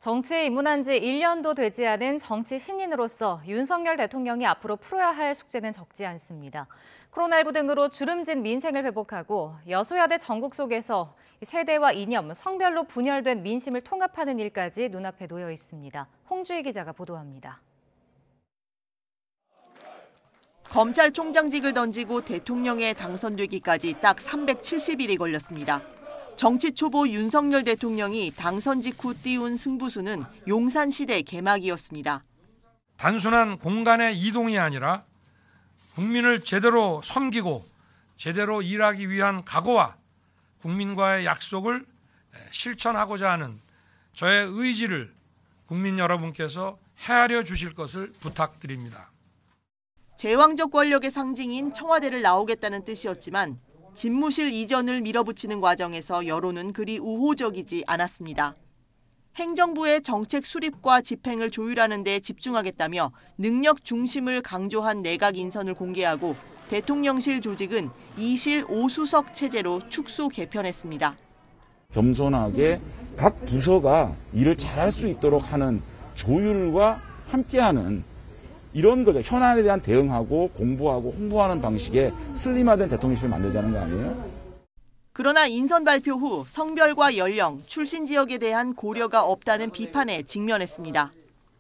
정치에 입문한 지 1년도 되지 않은 정치 신인으로서 윤석열 대통령이 앞으로 풀어야 할 숙제는 적지 않습니다. 코로나19 등으로 주름진 민생을 회복하고 여소야대 전국 속에서 세대와 이념, 성별로 분열된 민심을 통합하는 일까지 눈앞에 놓여 있습니다. 홍주희 기자가 보도합니다. 검찰총장직을 던지고 대통령에 당선되기까지 딱 370일이 걸렸습니다. 정치 초보 윤석열 대통령이 당선 직후 띄운 승부수는 용산시대 개막이었습니다. 단순한 공간의 이동이 아니라 국민을 제대로 섬기고 제대로 일하기 위한 각오와 국민과의 약속을 실천하고자 하는 저의 의지를 국민 여러분께서 헤아려 주실 것을 부탁드립니다. 제왕적 권력의 상징인 청와대를 나오겠다는 뜻이었지만 집무실 이전을 밀어붙이는 과정에서 여론은 그리 우호적이지 않았습니다. 행정부의 정책 수립과 집행을 조율하는 데 집중하겠다며 능력 중심을 강조한 내각 인선을 공개하고 대통령실 조직은 2실 5수석 체제로 축소 개편했습니다. 겸손하게 각 부서가 일을 잘할 수 있도록 하는 조율과 함께하는 이런 거죠. 현안에 대한 대응하고 공부하고 홍보하는 방식의 슬림화된 대통령실을 만들자는 거 아니에요? 그러나 인선 발표 후 성별과 연령, 출신 지역에 대한 고려가 없다는 비판에 직면했습니다.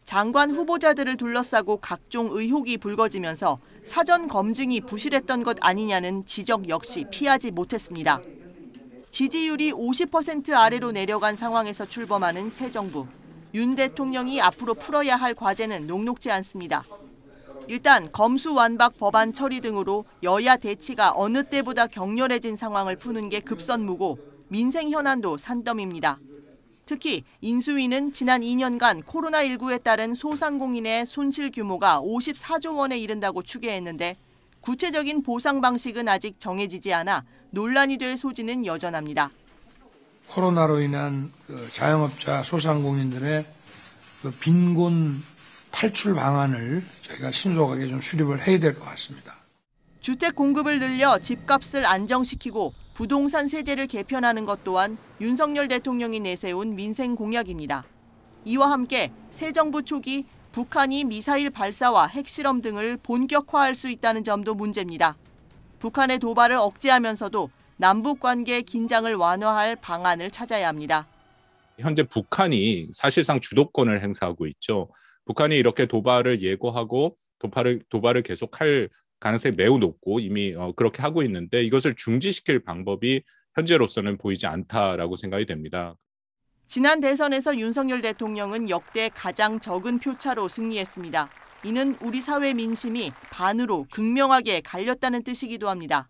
장관 후보자들을 둘러싸고 각종 의혹이 불거지면서 사전 검증이 부실했던 것 아니냐는 지적 역시 피하지 못했습니다. 지지율이 50% 아래로 내려간 상황에서 출범하는 새 정부. 윤 대통령이 앞으로 풀어야 할 과제는 녹록지 않습니다. 일단 검수완박 법안 처리 등으로 여야 대치가 어느 때보다 격렬해진 상황을 푸는 게 급선무고 민생 현안도 산더미입니다. 특히 인수위는 지난 2년간 코로나19에 따른 소상공인의 손실 규모가 54조 원에 이른다고 추계했는데 구체적인 보상 방식은 아직 정해지지 않아 논란이 될 소지는 여전합니다. 코로나로 인한 자영업자 소상공인들의 빈곤 탈출 방안을 저희가 신속하게 좀 수립을 해야 될 것 같습니다. 주택 공급을 늘려 집값을 안정시키고 부동산 세제를 개편하는 것 또한 윤석열 대통령이 내세운 민생 공약입니다. 이와 함께 새 정부 초기 북한이 미사일 발사와 핵실험 등을 본격화할 수 있다는 점도 문제입니다. 북한의 도발을 억제하면서도 남북 관계 긴장을 완화할 방안을 찾아야 합니다. 현재 북한이 사실상 주도권을 행사하고 있죠. 북한이 이렇게 도발을 예고하고 도발을 계속할 가능성이 매우 높고 이미 그렇게 하고 있는데 이것을 중지시킬 방법이 현재로서는 보이지 않다라고 생각이 됩니다. 지난 대선에서 윤석열 대통령은 역대 가장 적은 표차로 승리했습니다. 이는 우리 사회 민심이 반으로 극명하게 갈렸다는 뜻이기도 합니다.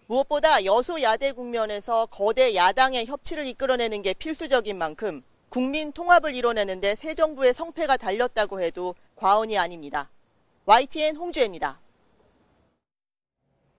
무엇보다 여소야대 국면에서 거대 야당의 협치를 이끌어내는 게 필수적인 만큼 국민 통합을 이뤄내는 데 새 정부의 성패가 달렸다고 해도 과언이 아닙니다. YTN 홍주혜입니다.